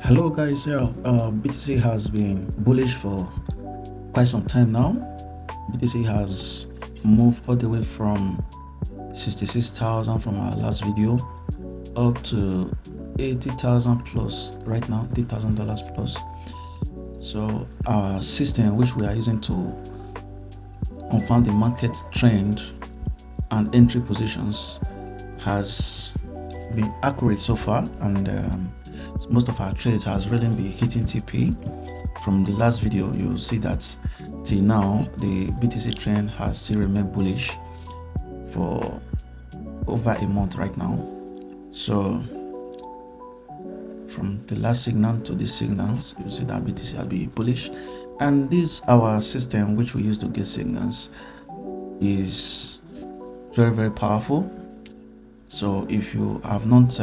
Hello guys, BTC has been bullish for quite some time now. BTC has moved all the way from 66,000 from our last video up to 80,000 plus right now, $80,000 plus. So our system, which we are using to confirm the market trend and entry positions, has been accurate so far, and most of our trades has really been hitting TP. From the last video, you'll see that till now the BTC trend has still remained bullish for over a month right now. So from the last signal to these signals, you see that BTC has been bullish, and this our system which we use to get signals is very powerful. So if you have not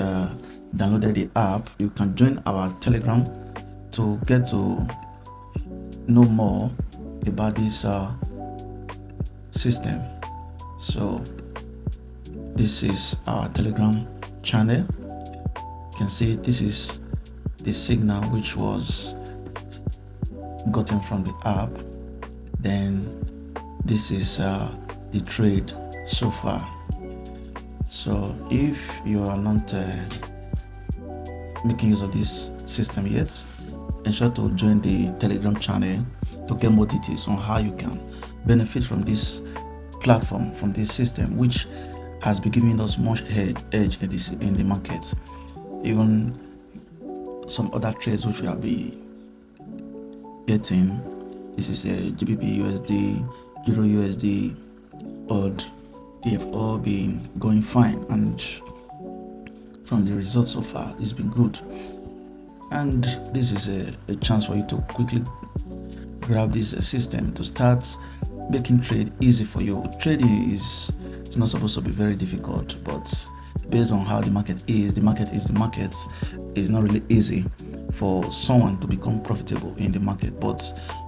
downloaded the app, you can join our Telegram to get to know more about this system. So this is our Telegram channel. You can see this is the signal which was gotten from the app. Then this is the trade so far. So if you are not making use of this system yet, ensure to join the Telegram channel to get more details on how you can benefit from this platform, from this system, which has been giving us much edge in the market. Even some other trades which we have been getting. This is a GBP USD, Euro USD, odd. They have all been going fine, and from the results so far, it's been good. And this is a chance for you to quickly grab this system to start making trade easy for you. Trading is not supposed to be very difficult, but based on how the market is not really easy for someone to become profitable in the market. But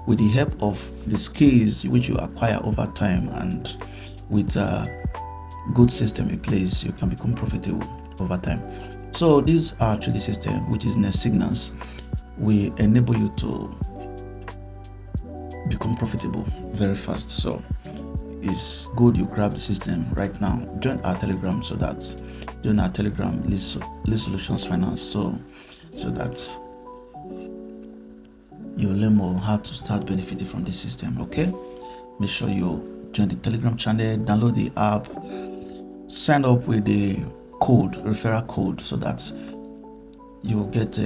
with the help of the skills which you acquire over time, and with a good system in place, you can become profitable over time. So these are trading system, which is net signals. We enable you to become profitable very fast. So it's good you grab the system right now. Join our Telegram List Solutions Finance, so that you learn more how to start benefiting from the system. Okay, make sure you join the Telegram channel, download the app, sign up with the referral code, so that you will get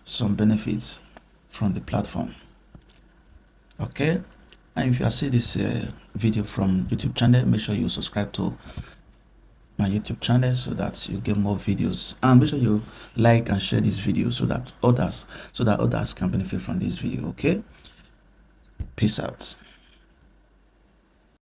some benefits from the platform. Okay, and if you are seeing this video from YouTube channel, make sure you subscribe to my YouTube channel so that you get more videos, and make sure you like and share this video so that others can benefit from this video. Okay, peace out.